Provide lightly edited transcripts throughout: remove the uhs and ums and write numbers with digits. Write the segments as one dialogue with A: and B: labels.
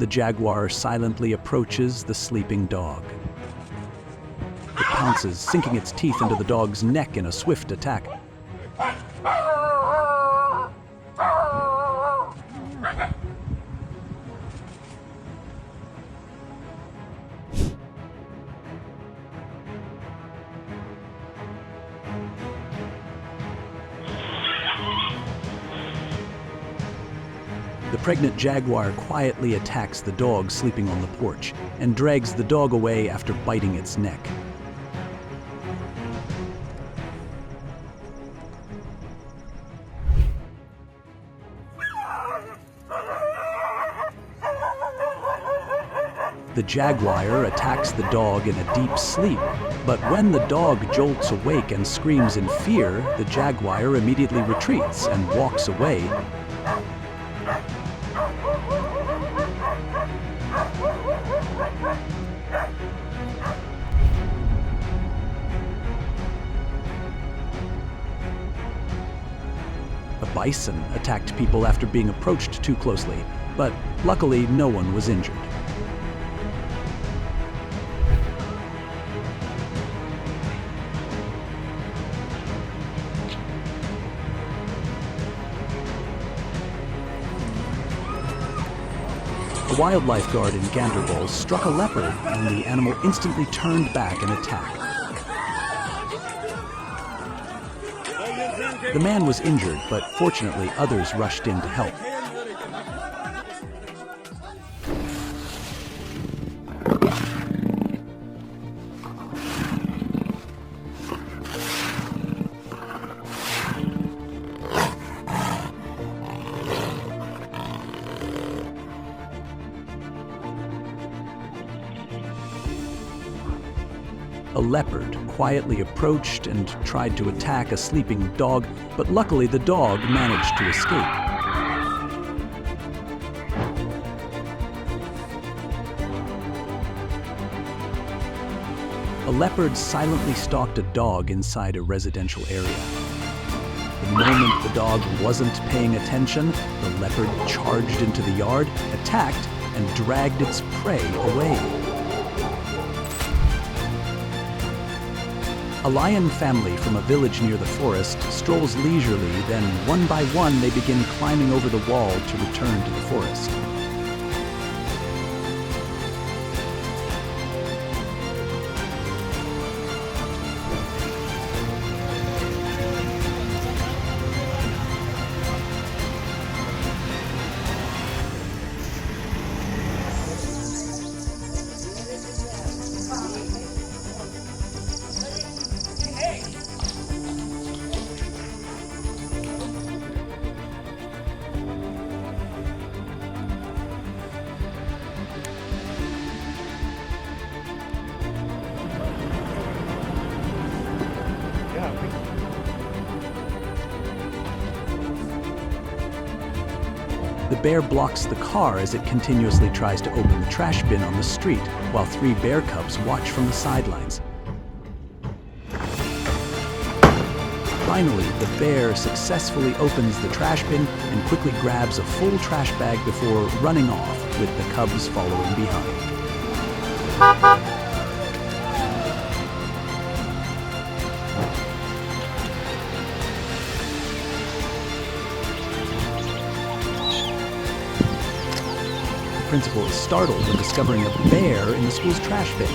A: the jaguar silently approaches the sleeping dog. It pounces, sinking its teeth into the dog's neck in a swift attack. The pregnant jaguar quietly attacks the dog sleeping on the porch and drags the dog away after biting its neck. The jaguar attacks the dog in a deep sleep, but when the dog jolts awake and screams in fear, the jaguar immediately retreats and walks away. A bison attacked people after being approached too closely, but luckily no one was injured. A wildlife guard in Ganderbowl struck a leopard, and the animal instantly turned back and attacked. The man was injured, but fortunately others rushed in to help. A leopard quietly approached and tried to attack a sleeping dog, but luckily the dog managed to escape. A leopard silently stalked a dog inside a residential area. The moment the dog wasn't paying attention, the leopard charged into the yard, attacked, and dragged its prey away. A lion family from a village near the forest strolls leisurely, then one by one they begin climbing over the wall to return to the forest. The bear blocks the car as it continuously tries to open the trash bin on the street, while 3 bear cubs watch from the sidelines. Finally, the bear successfully opens the trash bin and quickly grabs a full trash bag before running off, with the cubs following behind. The principal is startled when discovering a bear in the school's trash bin.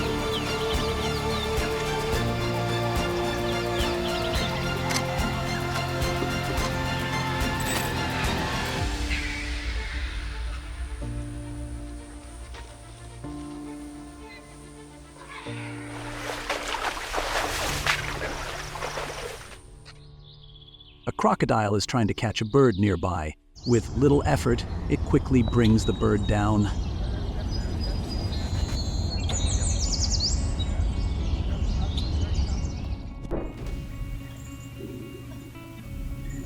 A: A crocodile is trying to catch a bird nearby. With little effort, it quickly brings the bird down.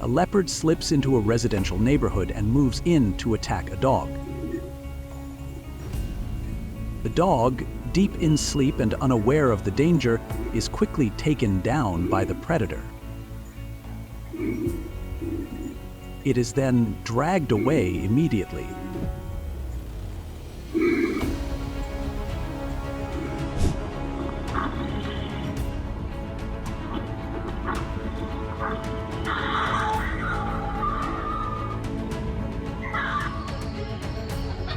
A: A leopard slips into a residential neighborhood and moves in to attack a dog. The dog, deep in sleep and unaware of the danger, is quickly taken down by the predator. It is then dragged away immediately.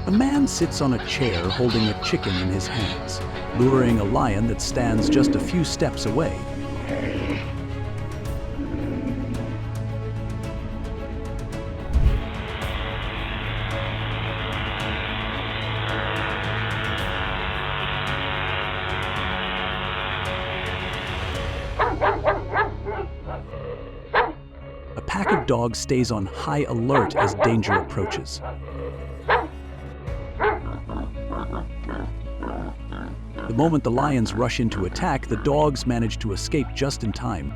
A: A man sits on a chair holding a chicken in his hands, luring a lion that stands just a few steps away. A pack of dogs stays on high alert as danger approaches. The moment the lions rush in to attack, the dogs manage to escape just in time.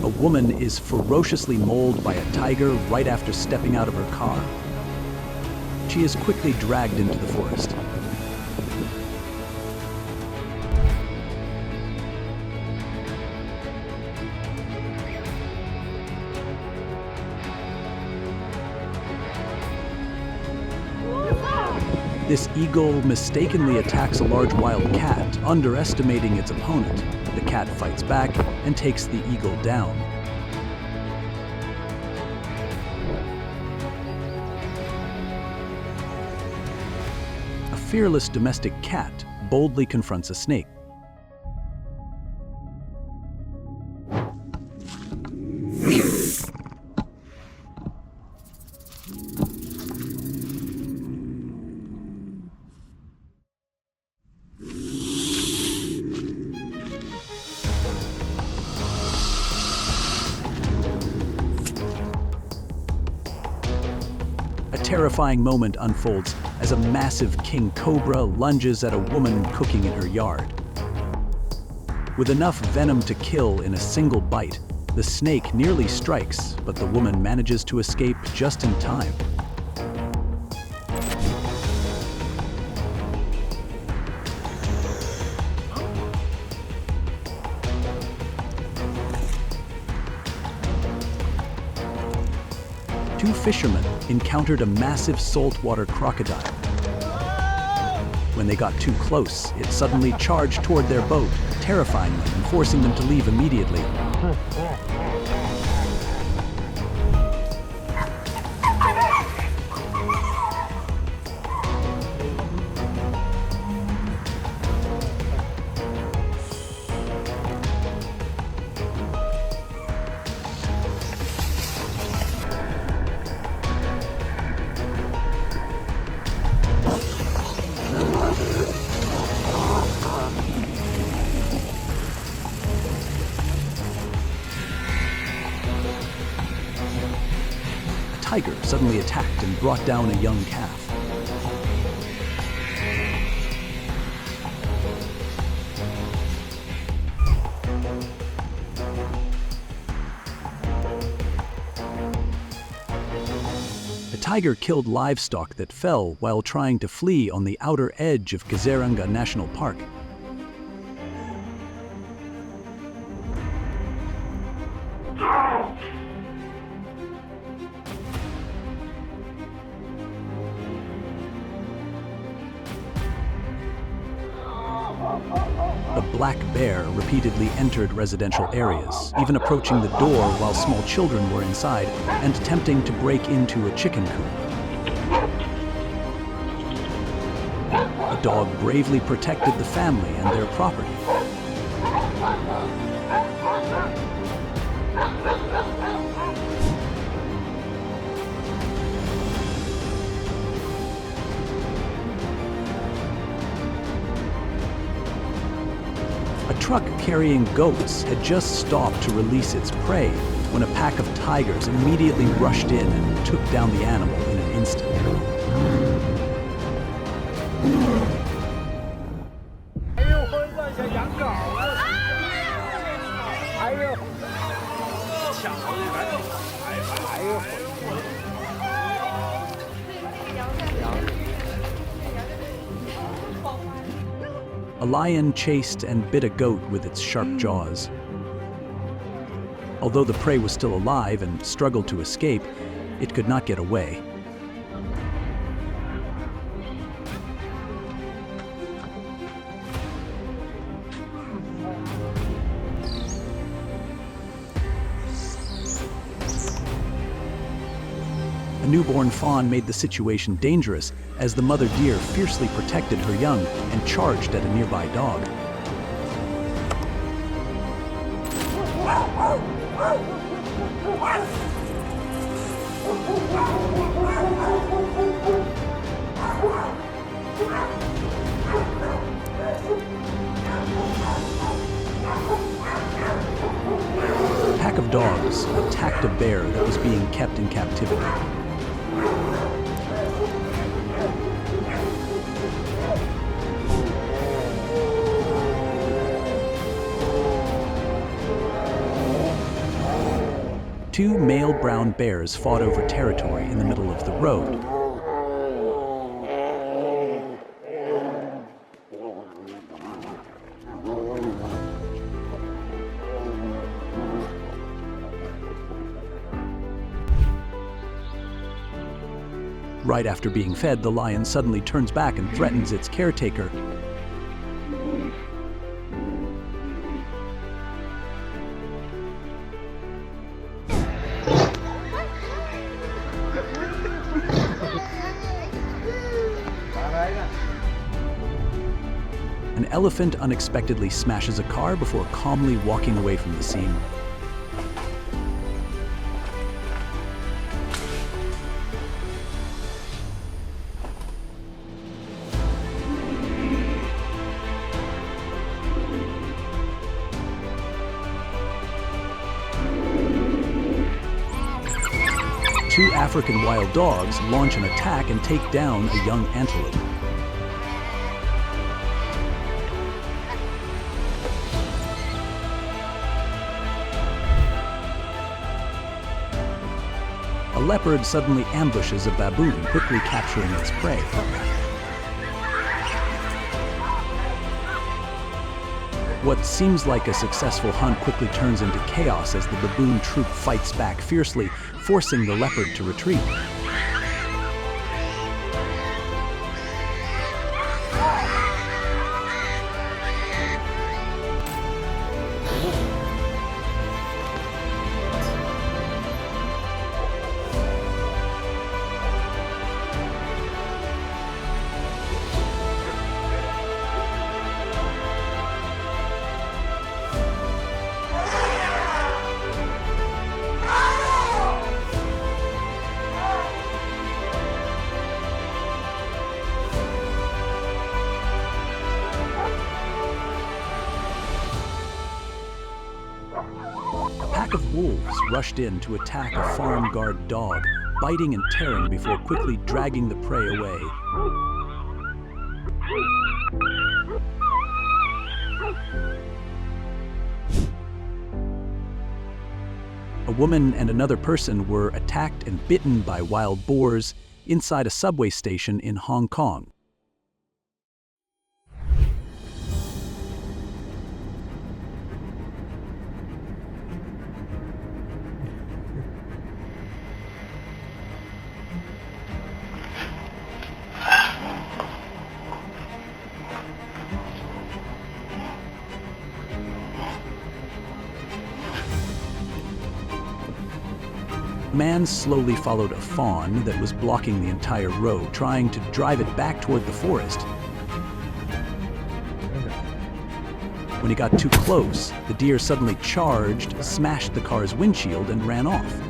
A: A woman is ferociously mauled by a tiger right after stepping out of her car. She is quickly dragged into the forest. This eagle mistakenly attacks a large wild cat, underestimating its opponent. The cat fights back and takes the eagle down. A fearless domestic cat boldly confronts a snake. A terrifying moment unfolds as a massive king cobra lunges at a woman cooking in her yard. With enough venom to kill in a single bite, the snake nearly strikes, but the woman manages to escape just in time. Two fishermen encountered a massive saltwater crocodile. When they got too close, it suddenly charged toward their boat, terrifying them and forcing them to leave immediately. A tiger suddenly attacked and brought down a young calf. The tiger killed livestock that fell while trying to flee on the outer edge of Kaziranga National Park. The black bear repeatedly entered residential areas, even approaching the door while small children were inside and attempting to break into a chicken coop. A dog bravely protected the family and their property. A truck carrying goats had just stopped to release its prey when a pack of tigers immediately rushed in and took down the animal in an instant. A lion chased and bit a goat with its sharp jaws. Although the prey was still alive and struggled to escape, It could not get away. A newborn fawn made the situation dangerous as the mother deer fiercely protected her young and charged at a nearby dog. A pack of dogs attacked a bear that was being kept in captivity. Two male brown bears fought over territory in the middle of the road. Right after being fed, the lion suddenly turns back and threatens its caretaker. An elephant unexpectedly smashes a car before calmly walking away from the scene. Two African wild dogs launch an attack and take down a young antelope. A leopard suddenly ambushes a baboon, quickly capturing its prey. What seems like a successful hunt quickly turns into chaos as the baboon troop fights back fiercely, forcing the leopard to retreat. A pack of wolves rushed in to attack a farm guard dog, biting and tearing before quickly dragging the prey away. A woman and another person were attacked and bitten by wild boars inside a subway station in Hong Kong. A man slowly followed a fawn that was blocking the entire road, trying to drive it back toward the forest. When he got too close, the deer suddenly charged, smashed the car's windshield, and ran off.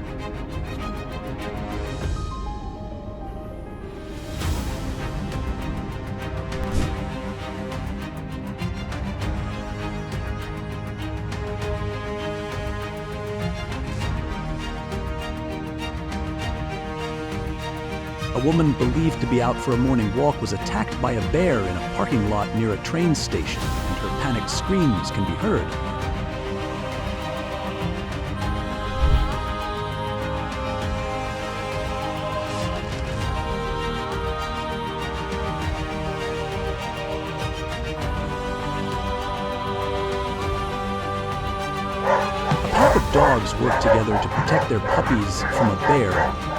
A: A woman believed to be out for a morning walk was attacked by a bear in a parking lot near a train station, and her panicked screams can be heard. A pack of dogs worked together to protect their puppies from a bear.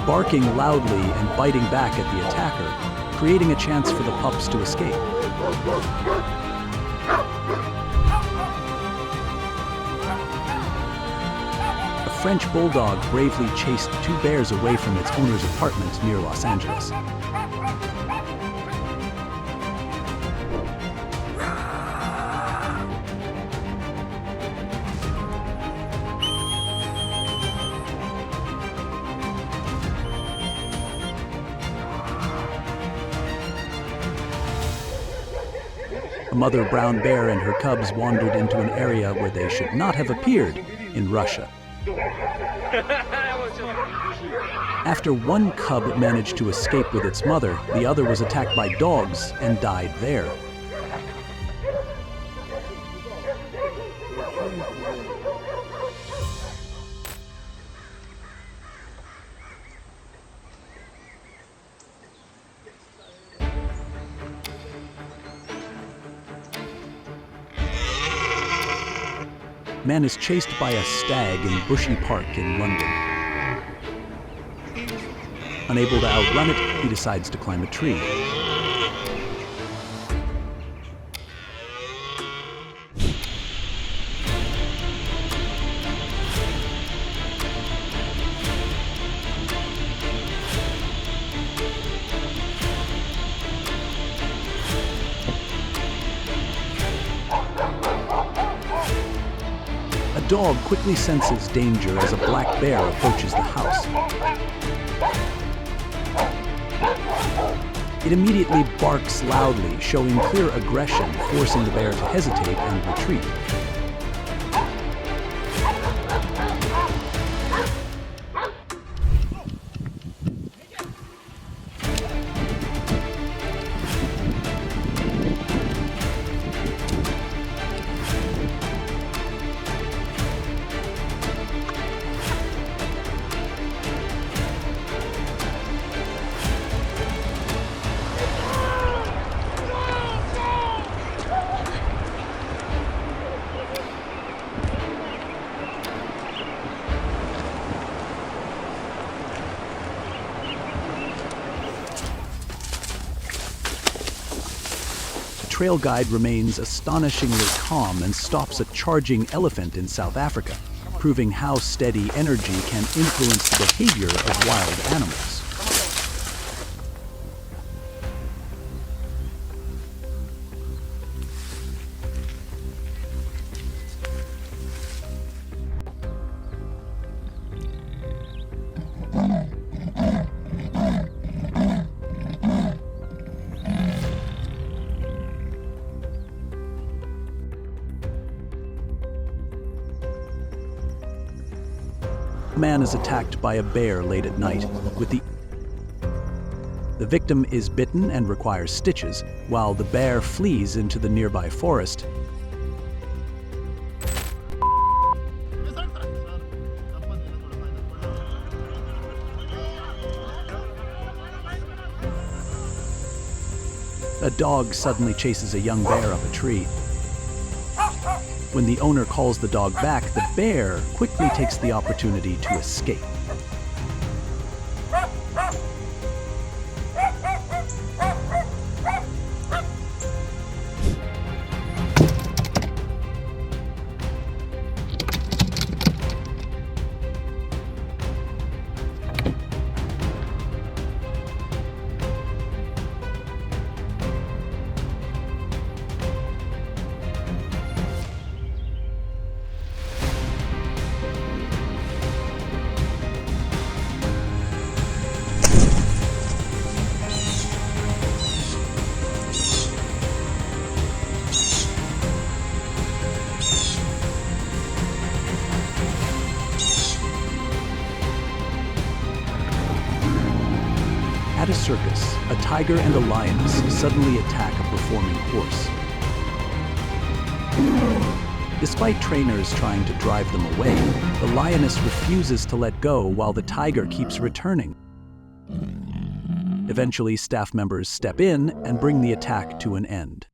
A: barking loudly and biting back at the attacker, creating a chance for the pups to escape. A French bulldog bravely chased two bears away from its owner's apartment near Los Angeles. A mother brown bear and her cubs wandered into an area where they should not have appeared, in Russia. After one cub managed to escape with its mother, the other was attacked by dogs and died there. Man is chased by a stag in Bushy Park in London. Unable to outrun it, he decides to climb a tree. A dog quickly senses danger as a black bear approaches the house. It immediately barks loudly, showing clear aggression, forcing the bear to hesitate and retreat. Trail guide remains astonishingly calm and stops a charging elephant in South Africa, proving how steady energy can influence the behavior of wild animals. A man is attacked by a bear late at night. The victim is bitten and requires stitches, while the bear flees into the nearby forest. A dog suddenly chases a young bear up a tree. When the owner calls the dog back, the bear quickly takes the opportunity to escape. At a circus, a tiger and a lioness suddenly attack a performing horse. Despite trainers trying to drive them away, the lioness refuses to let go while the tiger keeps returning. Eventually, staff members step in and bring the attack to an end.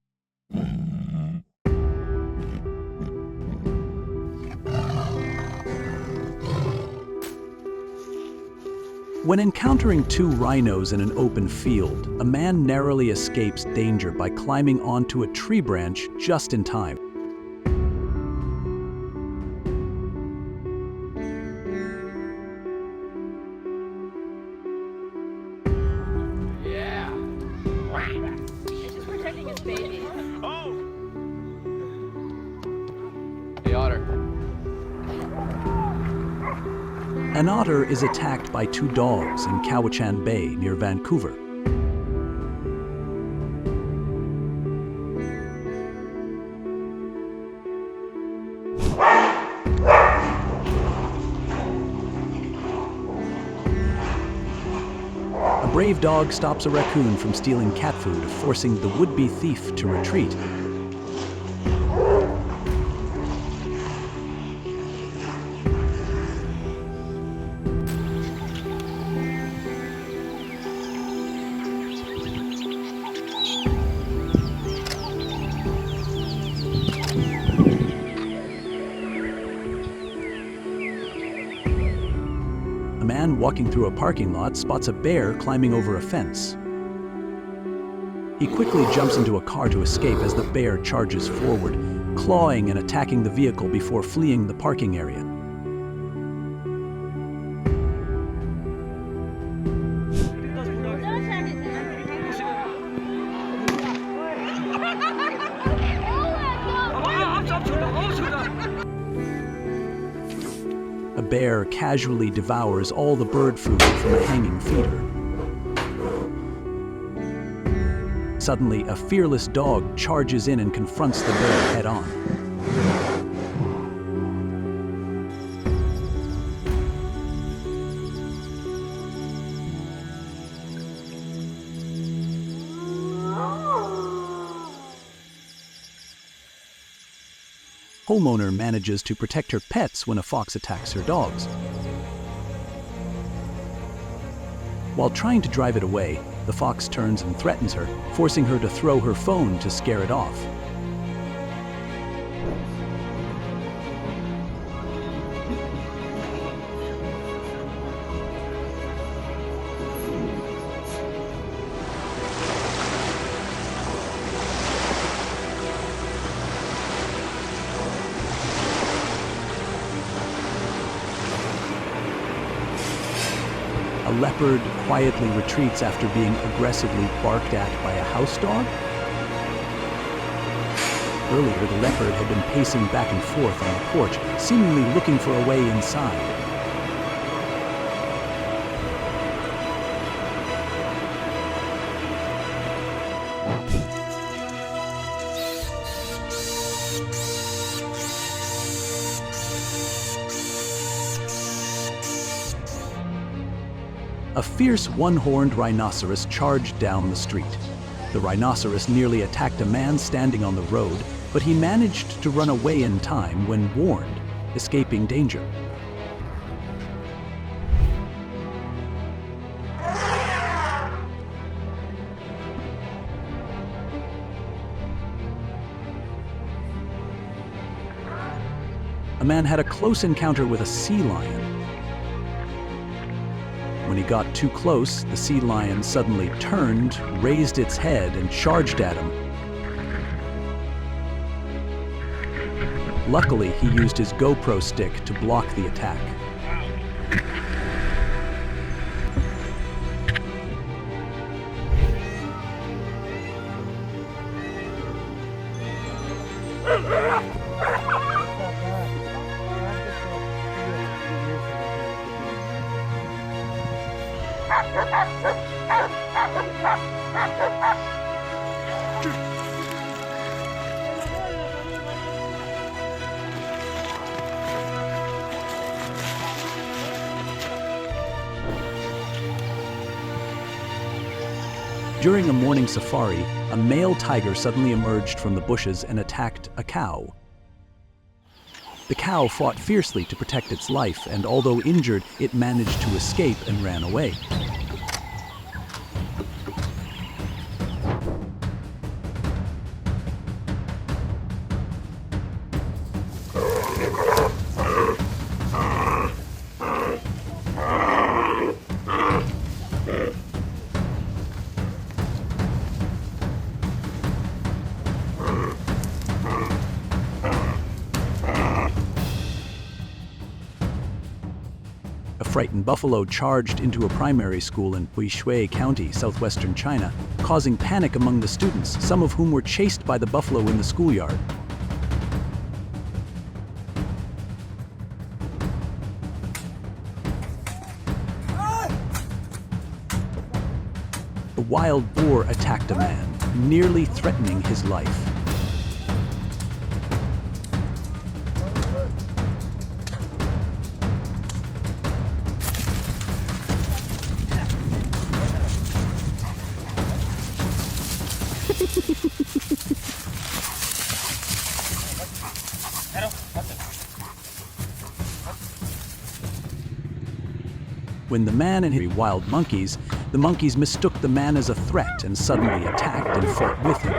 A: When encountering two rhinos in an open field, a man narrowly escapes danger by climbing onto a tree branch just in time.
B: It's just protecting its babies.
C: The otter.
A: An otter is attacked by two dogs in Cowichan Bay near Vancouver. A brave dog stops a raccoon from stealing cat food, forcing the would-be thief to retreat. A man walking through a parking lot spots a bear climbing over a fence. He quickly jumps into a car to escape as the bear charges forward, clawing and attacking the vehicle before fleeing the parking area. A bear casually devours all the bird food from a hanging feeder. Suddenly, a fearless dog charges in and confronts the bear head-on. Homeowner manages to protect her pets when a fox attacks her dogs. While trying to drive it away, the fox turns and threatens her, forcing her to throw her phone to scare it off. A leopard quietly retreats after being aggressively barked at by a house dog? Earlier, the leopard had been pacing back and forth on the porch, seemingly looking for a way inside. A fierce one-horned rhinoceros charged down the street. The rhinoceros nearly attacked a man standing on the road, but he managed to run away in time when warned, escaping danger. A man had a close encounter with a sea lion. When he got too close, the sea lion suddenly turned, raised its head, and charged at him. Luckily, he used his GoPro stick to block the attack. During a morning safari, a male tiger suddenly emerged from the bushes and attacked a cow. The cow fought fiercely to protect its life, and although injured, it managed to escape and ran away. frightened buffalo charged into a primary school in Huishui County, southwestern China, causing panic among the students, some of whom were chased by the buffalo in the schoolyard. A wild boar attacked a man, nearly threatening his life. When the man and his wild monkeys, the monkeys mistook the man as a threat and suddenly attacked and fought with him.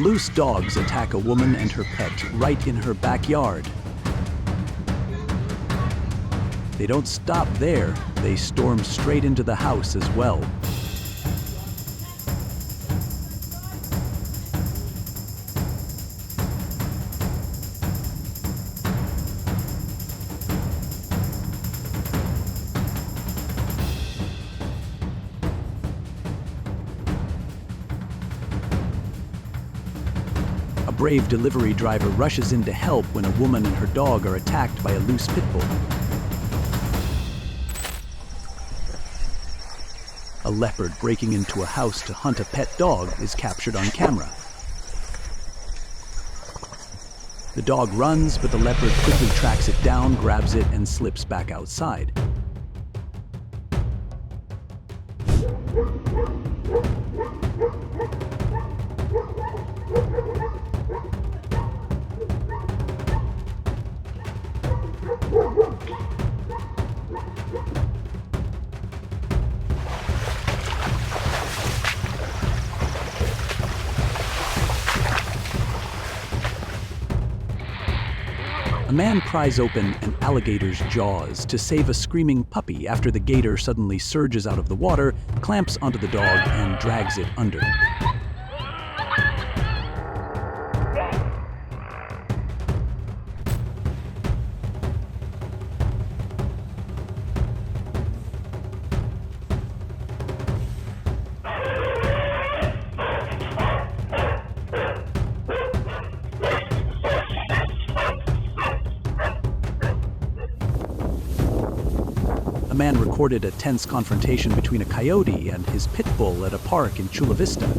A: Loose dogs attack a woman and her pet right in her backyard. They don't stop there, they storm straight into the house as well. A brave delivery driver rushes in to help when a woman and her dog are attacked by a loose pit bull. A leopard breaking into a house to hunt a pet dog is captured on camera. The dog runs, but the leopard quickly tracks it down, grabs it, and slips back outside. A man pries open an alligator's jaws to save a screaming puppy after the gator suddenly surges out of the water, clamps onto the dog, and drags it under. A man recorded a tense confrontation between a coyote and his pit bull at a park in Chula Vista.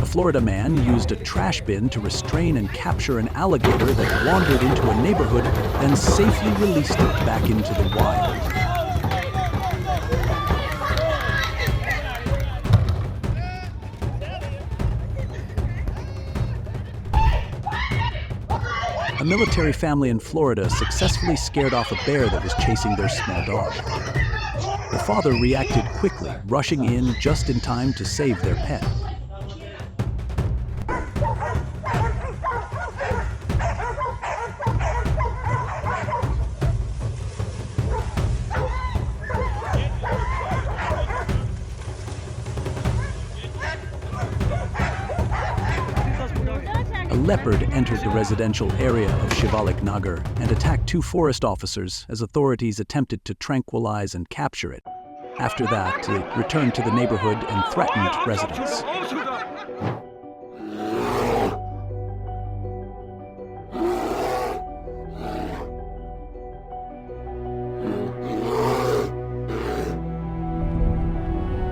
A: A Florida man used a trash bin to restrain and capture an alligator that wandered into a neighborhood, then safely released it back into the wild. A military family in Florida successfully scared off a bear that was chasing their small dog. The father reacted quickly, rushing in just in time to save their pet. A leopard entered the residential area of Shivalik Nagar and attacked two forest officers as authorities attempted to tranquilize and capture it. After that, it returned to the neighborhood and threatened residents.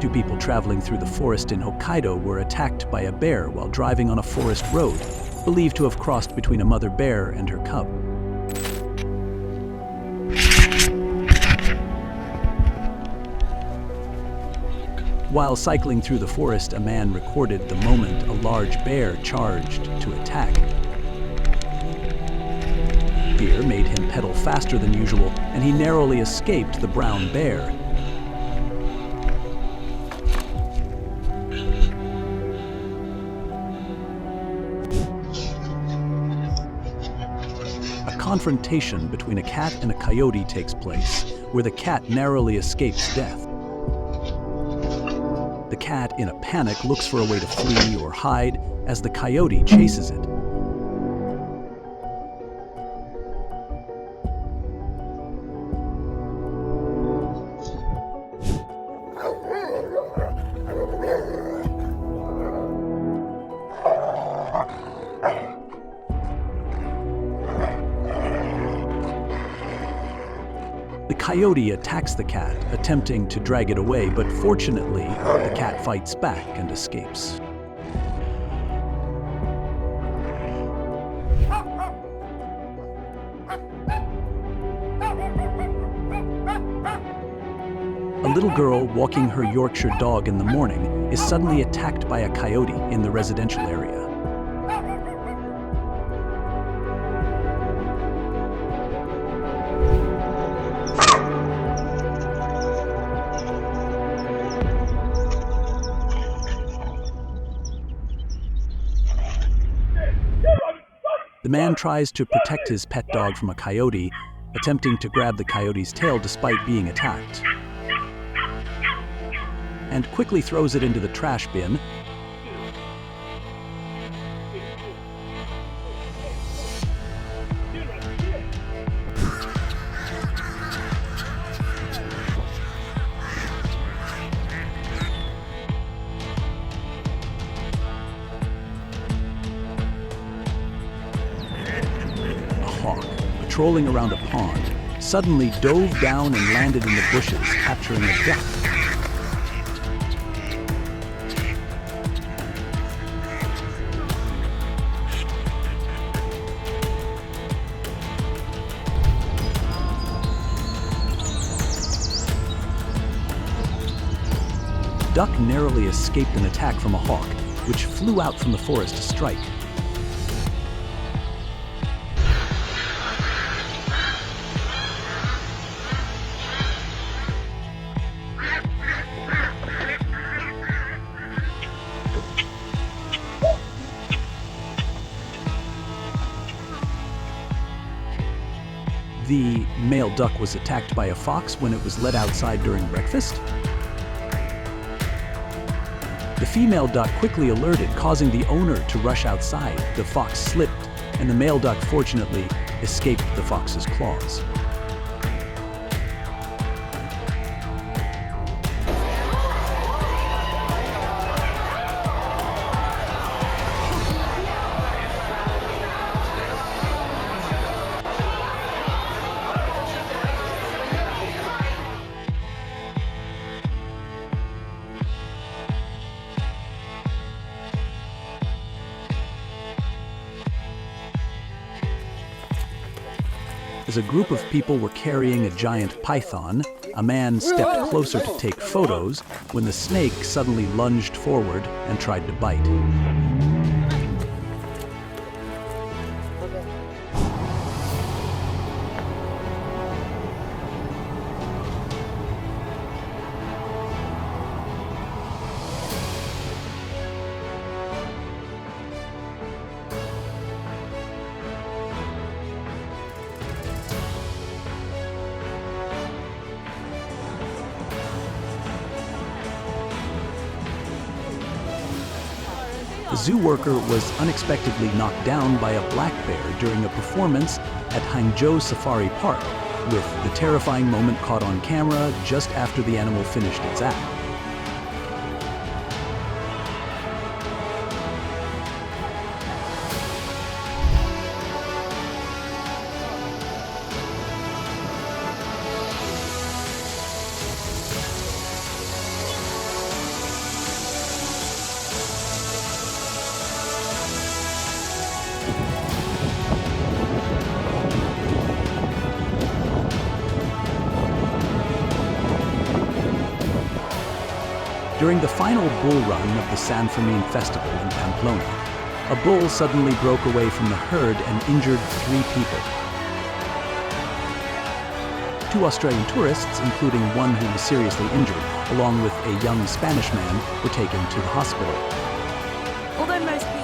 A: Two people traveling through the forest in Hokkaido were attacked by a bear while driving on a forest road, believed to have crossed between a mother bear and her cub. While cycling through the forest, a man recorded the moment a large bear charged to attack. fear made him pedal faster than usual, and he narrowly escaped the brown bear. A confrontation between a cat and a coyote takes place, where the cat narrowly escapes death. The cat, in a panic, looks for a way to flee or hide as the coyote chases it. The coyote attacks the cat, attempting to drag it away, but fortunately, the cat fights back and escapes. A little girl walking her Yorkshire dog in the morning is suddenly attacked by a coyote in the residential area. The man tries to protect his pet dog from a coyote, attempting to grab the coyote's tail despite being attacked, and quickly throws it into the trash bin. Patrolling around a pond, suddenly dove down and landed in the bushes, capturing a duck. Duck narrowly escaped an attack from a hawk, which flew out from the forest to strike. The male duck was attacked by a fox when it was let outside during breakfast. The female duck quickly alerted, causing the owner to rush outside. The fox slipped, and the male duck fortunately escaped the fox's claws. As a group of people were carrying a giant python, a man stepped closer to take photos when the snake suddenly lunged forward and tried to bite. The zoo worker was unexpectedly knocked down by a black bear during a performance at Hangzhou Safari Park, with the terrifying moment caught on camera just after the animal finished its act. During the final bull run of the San Fermin Festival in Pamplona, a bull suddenly broke away from the herd and injured 3 people. 2 Australian tourists, including one who was seriously injured, along with a young Spanish man, were taken to the hospital.
B: Although most people...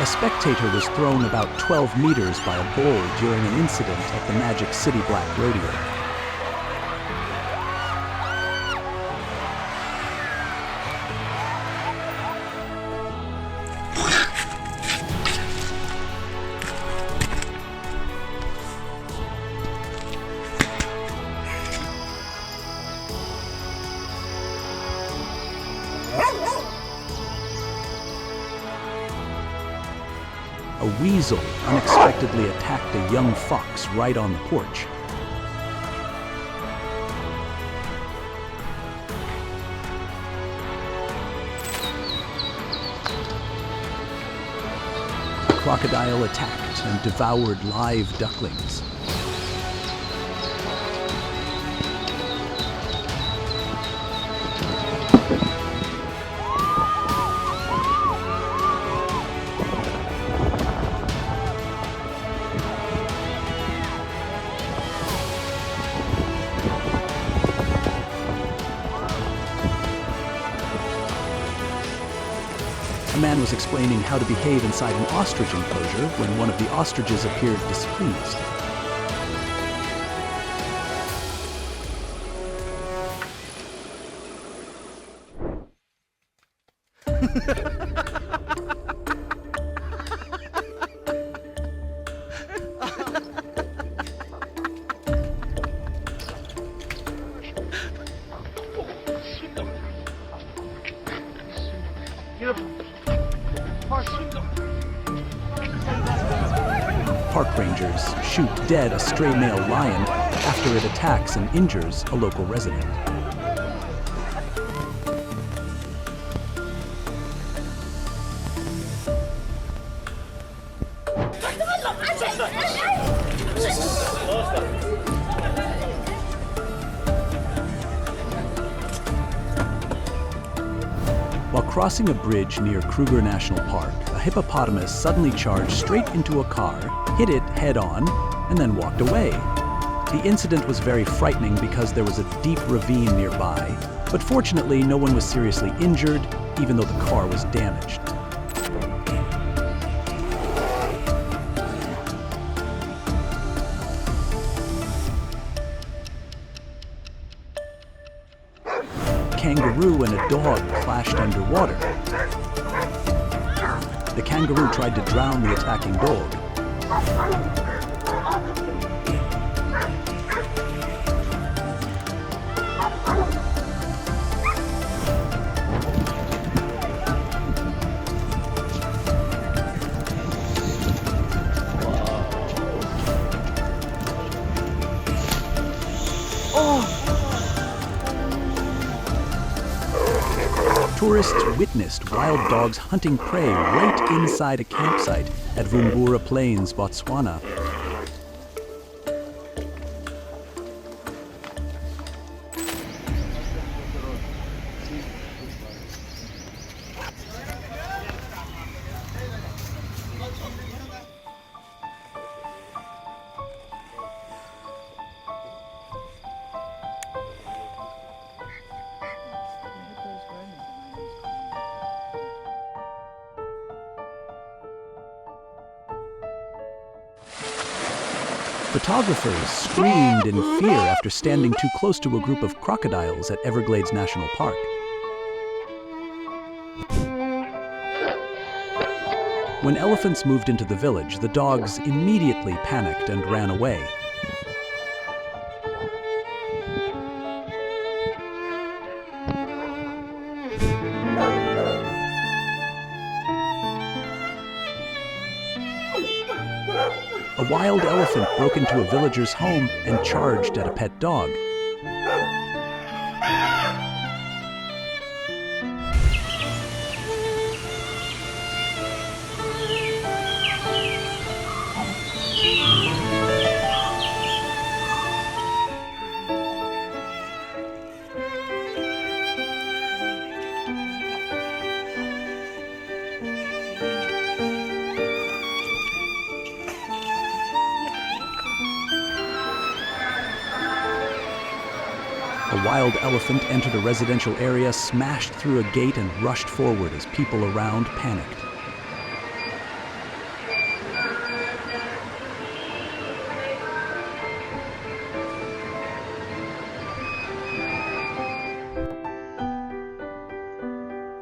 A: A spectator was thrown about 12 meters by a bull during an incident at the Magic City Black Rodeo. A weasel unexpectedly attacked a young fox right on the porch. A crocodile attacked and devoured live ducklings. A man was explaining how to behave inside an ostrich enclosure when one of the ostriches appeared displeased. Park rangers shoot dead a stray male lion after it attacks and injures a local resident. While crossing a bridge near Kruger National Park, a hippopotamus suddenly charged straight into a car, hit it head-on, and then walked away. The incident was very frightening because there was a deep ravine nearby, but fortunately no one was seriously injured, even though the car was damaged. A kangaroo and a dog clashed underwater. The kangaroo tried to drown the attacking dog. Tourists witnessed wild dogs hunting prey right inside a campsite at Vumbura Plains, Botswana. Photographers screamed in fear after standing too close to a group of crocodiles at Everglades National Park. When elephants moved into the village, the dogs immediately panicked and ran away. A wild elephant broke into a villager's home and charged at a pet dog. A wild elephant entered a residential area, smashed through a gate, and rushed forward as people around panicked.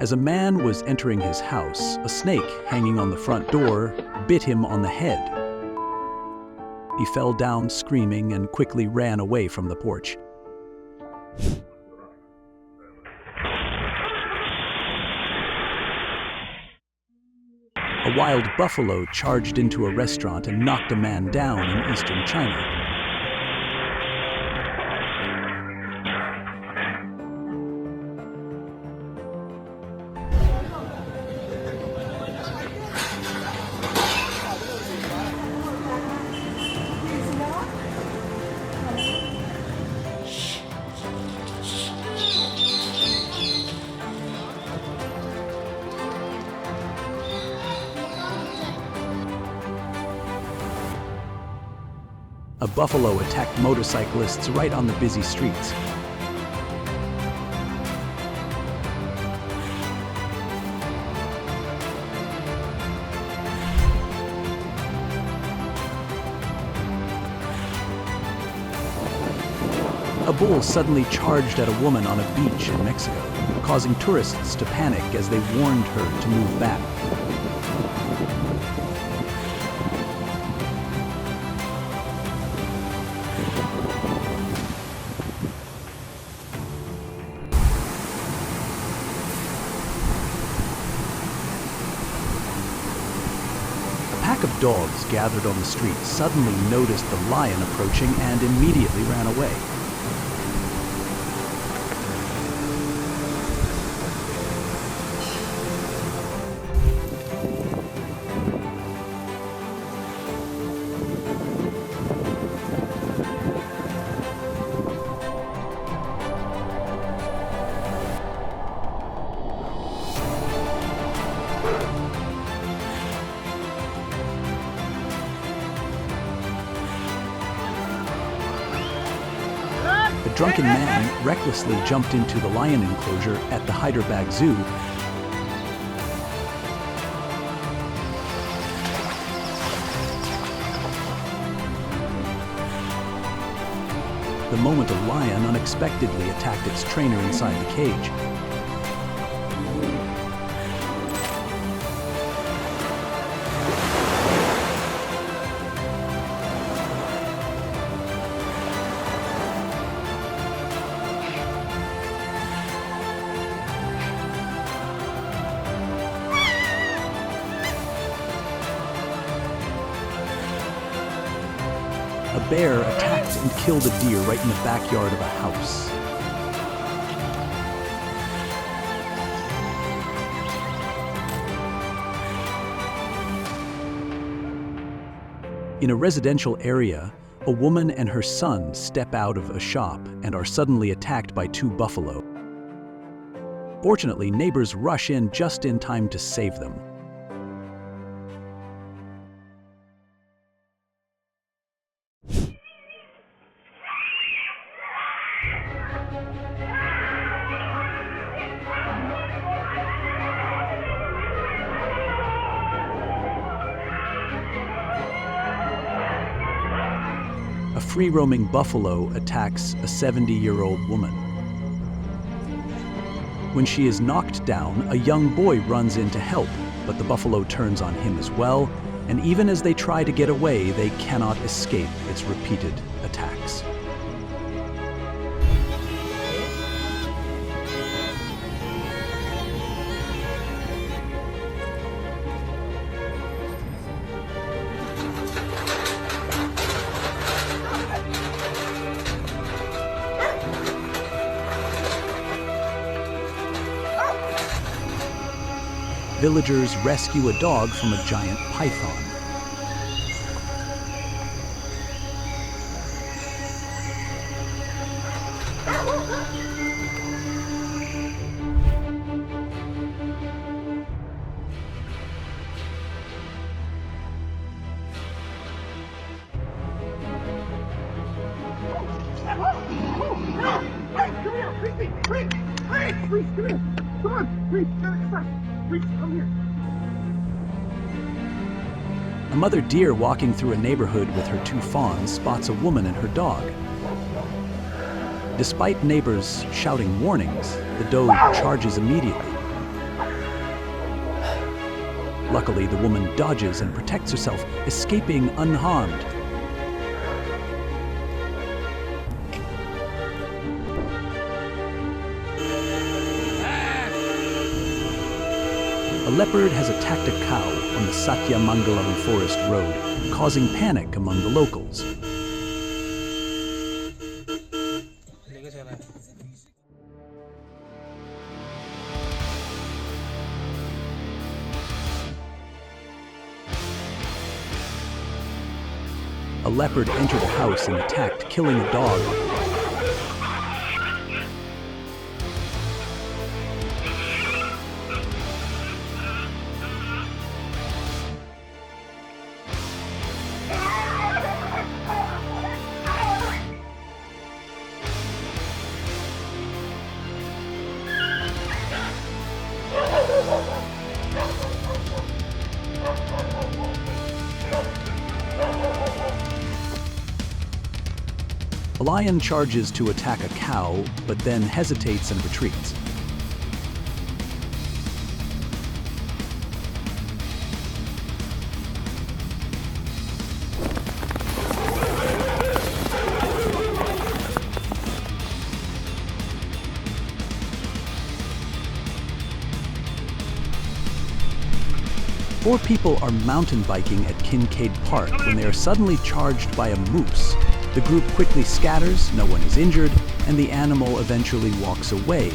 A: As a man was entering his house, a snake hanging on the front door bit him on the head. He fell down screaming and quickly ran away from the porch. A wild buffalo charged into a restaurant and knocked a man down in eastern China. A buffalo attacked motorcyclists right on the busy streets. A bull suddenly charged at a woman on a beach in Mexico, causing tourists to panic as they warned her to move back. A pack of dogs gathered on the street suddenly noticed the lion approaching and immediately ran away. A drunken man recklessly jumped into the lion enclosure at the Hyderabad Zoo. The moment a lion unexpectedly attacked its trainer inside the cage. A bear attacked and killed a deer right in the backyard of a house. In a residential area, a woman and her son step out of a shop and are suddenly attacked by two buffalo. Fortunately, neighbors rush in just in time to save them. A free-roaming buffalo attacks a 70-year-old woman. When she is knocked down, a young boy runs in to help, but the buffalo turns on him as well, and even as they try to get away, they cannot escape its repeated attacks. Villagers rescue a dog from a giant python.
D: come here. Come on, Reese, come on. Reese, come here.
A: A mother deer walking through a neighborhood with her 2 fawns spots a woman and her dog. Despite neighbors shouting warnings, the doe charges immediately. Luckily, the woman dodges and protects herself, escaping unharmed. A leopard has attacked a cow on the Satyamangalam Forest Road, causing panic among the locals. A leopard entered a house and attacked, killing a dog. A lion charges to attack a cow, but then hesitates and retreats. Four people are mountain biking at Kincaid Park when they are suddenly charged by a moose. The group quickly scatters, no one is injured, and the animal eventually walks away.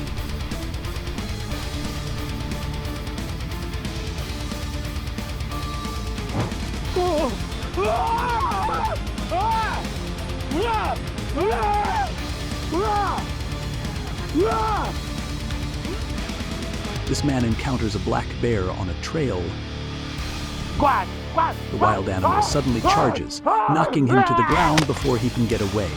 A: This man encounters a black bear on a trail. The wild animal suddenly charges, knocking him to the ground before he can get away.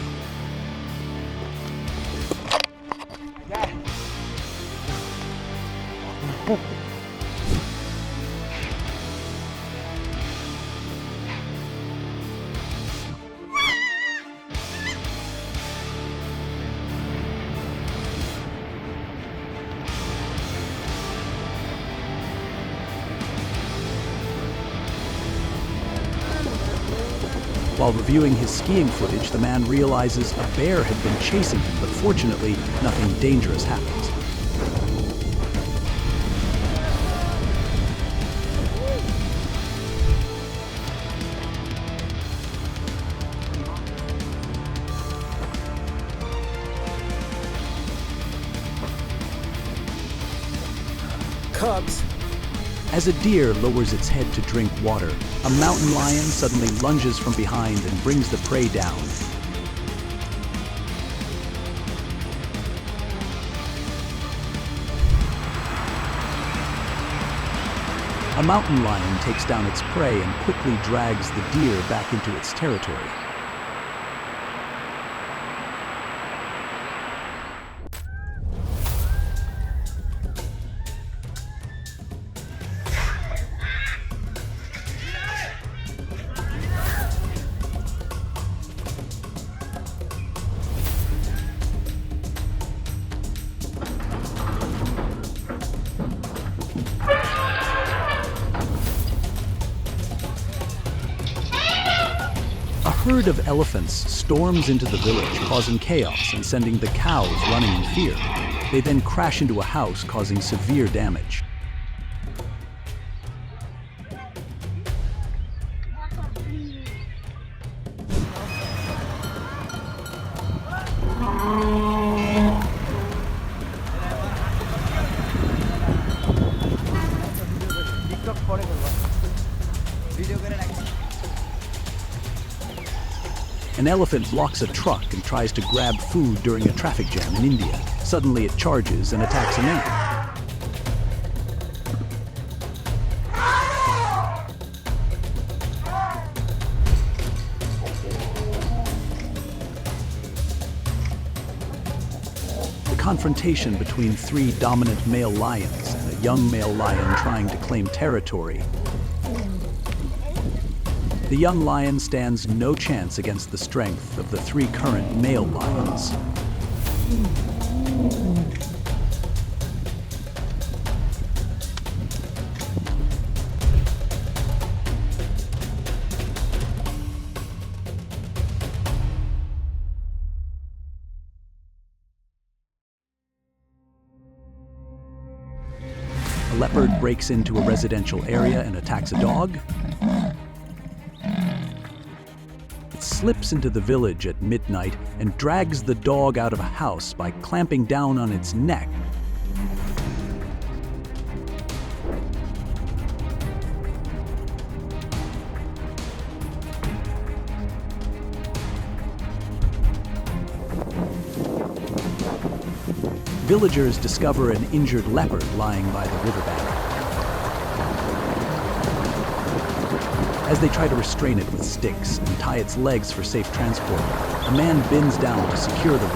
A: While reviewing his skiing footage, the man realizes a bear had been chasing him, but fortunately, nothing dangerous happens.
E: Cubs.
A: As a deer lowers its head to drink water, a mountain lion suddenly lunges from behind and brings the prey down. A mountain lion takes down its prey and quickly drags the deer back into its territory. A herd of elephants storms into the village, causing chaos and sending the cows running in fear. They then crash into a house, causing severe damage. An elephant blocks a truck and tries to grab food during a traffic jam in India. Suddenly it charges and attacks a man. The confrontation between three dominant male lions and a young male lion trying to claim territory. The young lion stands no chance against the strength of the three current male lions. A leopard breaks into a residential area and attacks a dog. It slips into the village at midnight and drags the dog out of a house by clamping down on its neck. Villagers discover an injured leopard lying by the riverbank. As they try to restrain it with sticks and tie its legs for safe transport, a man bends down to secure the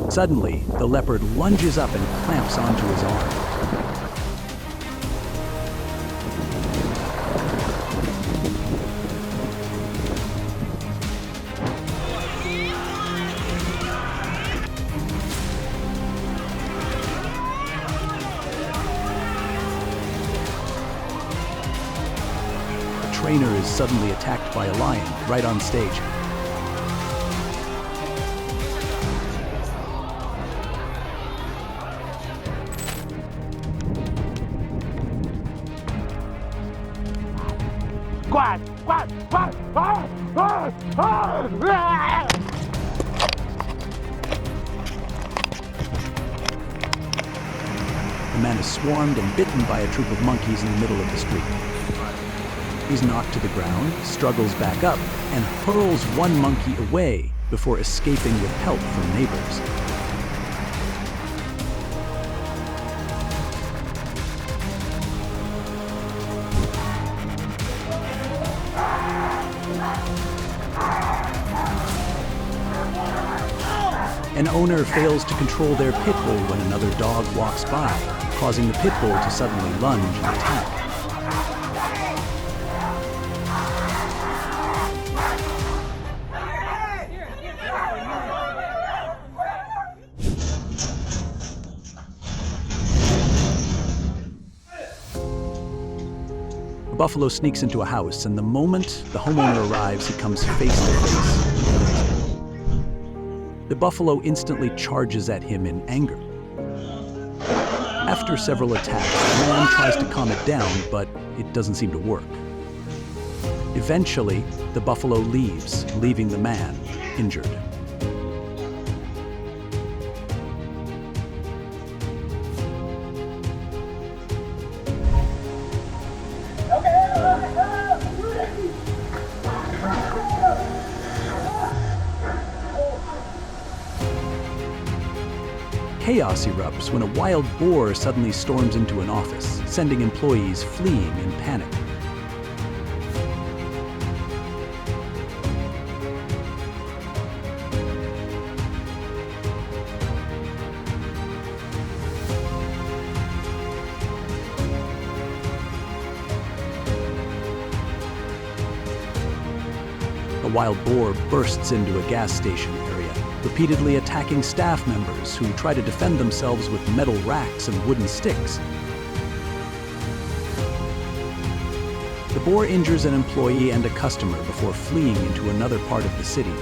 A: rope. Suddenly, the leopard lunges up and clamps onto his arm. The trainer is suddenly attacked by a lion right on stage.
D: Quack! Quack! Quack! Ah! Ah! Ah! Ah!
A: The man is swarmed and bitten by a troop of monkeys in the middle of the street. He's knocked to the ground, struggles back up, and hurls one monkey away before escaping with help from neighbors. An owner fails to control their pit bull when another dog walks by, causing the pit bull to suddenly lunge and attack. A buffalo sneaks into a house, and the moment the homeowner arrives, he comes face to face. The buffalo instantly charges at him in anger. After several attacks, the man tries to calm it down, but it doesn't seem to work. Eventually, the buffalo leaves, leaving the man injured. Chaos erupts when a wild boar suddenly storms into an office, sending employees fleeing in panic. A wild boar bursts into a gas station area, repeatedly attacking staff members who try to defend themselves with metal racks and wooden sticks. The boar injures an employee and a customer before fleeing into another part of the city.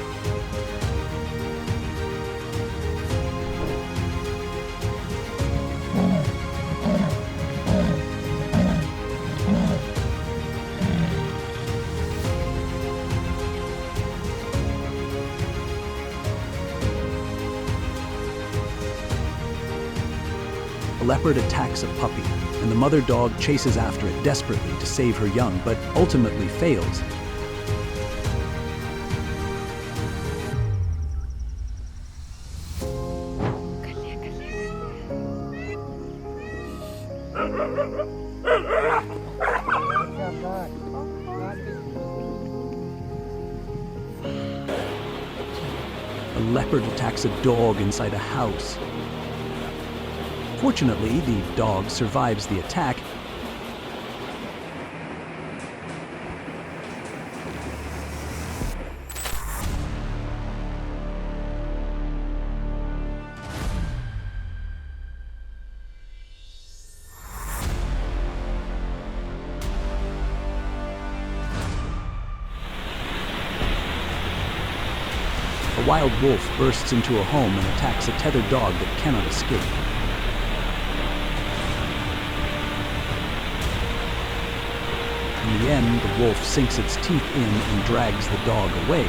A: A leopard attacks a puppy, and the mother dog chases after it desperately to save her young, but ultimately fails. A leopard attacks a dog inside a house. Fortunately, the dog survives the attack. A wild wolf bursts into a home and attacks a tethered dog that cannot escape. In the end, the wolf sinks its teeth in and drags the dog away.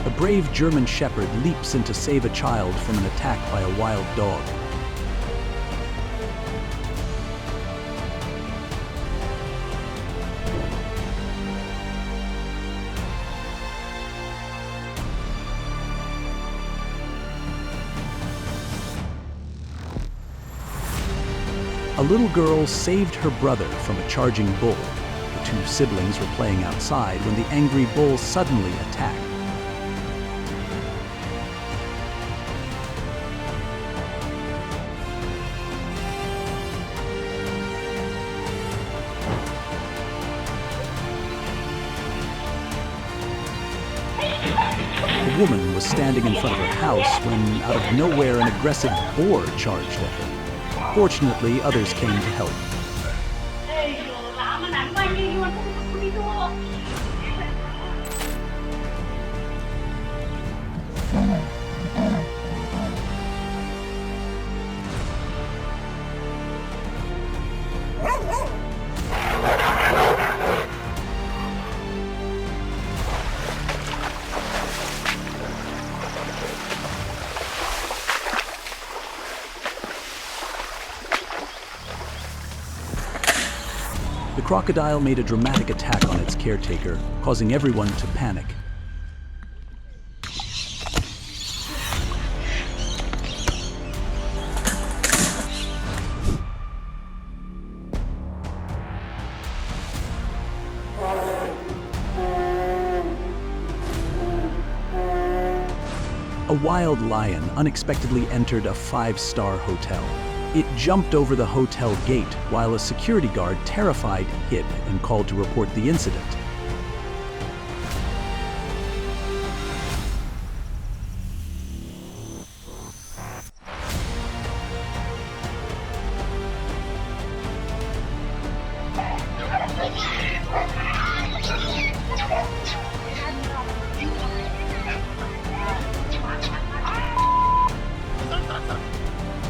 A: A brave German shepherd leaps in to save a child from an attack by a wild dog. A little girl saved her brother from a charging bull. The two siblings were playing outside when the angry bull suddenly attacked. A woman was standing in front of her house when, out of nowhere, an aggressive boar charged at her. Fortunately, others came to help. The crocodile made a dramatic attack on its caretaker, causing everyone to panic. A wild lion unexpectedly entered a 5-star hotel. It jumped over the hotel gate while a security guard, terrified, hid and called to report the incident.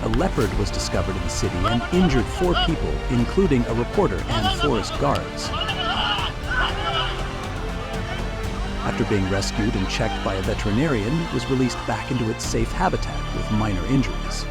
A: A leopard was discovered in the city and injured 4 people, including a reporter and forest guards. After being rescued and checked by a veterinarian, it was released back into its safe habitat with minor injuries.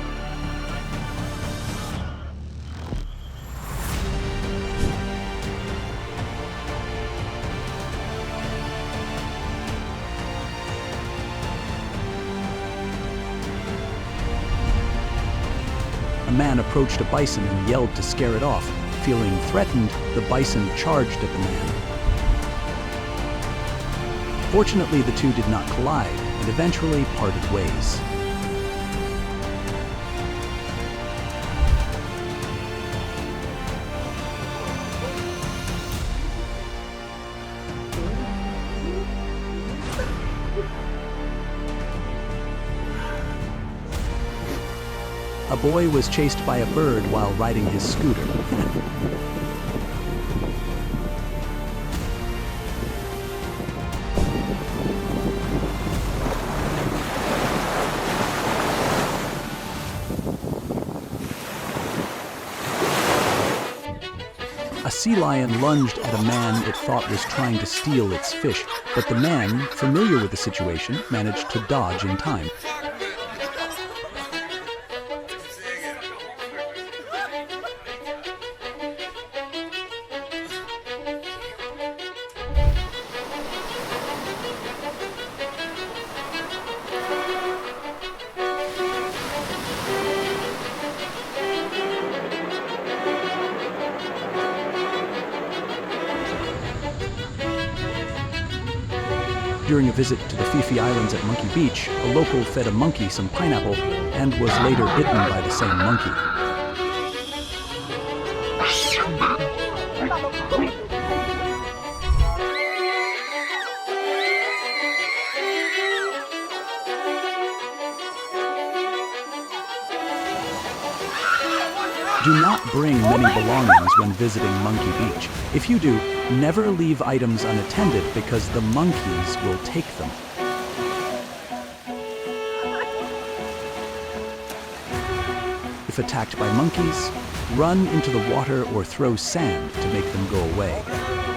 A: A man approached a bison and yelled to scare it off. Feeling threatened, the bison charged at the man. Fortunately, the two did not collide and eventually parted ways. A boy was chased by a bird while riding his scooter. A sea lion lunged at a man it thought was trying to steal its fish, but the man, familiar with the situation, managed to dodge in time. During a visit to the Fifi Islands at Monkey Beach, a local fed a monkey some pineapple and was later bitten by the same monkey. Do not bring many belongings when visiting Monkey Beach. If you do, never leave items unattended because the monkeys will take them. If attacked by monkeys, run into the water or throw sand to make them go away.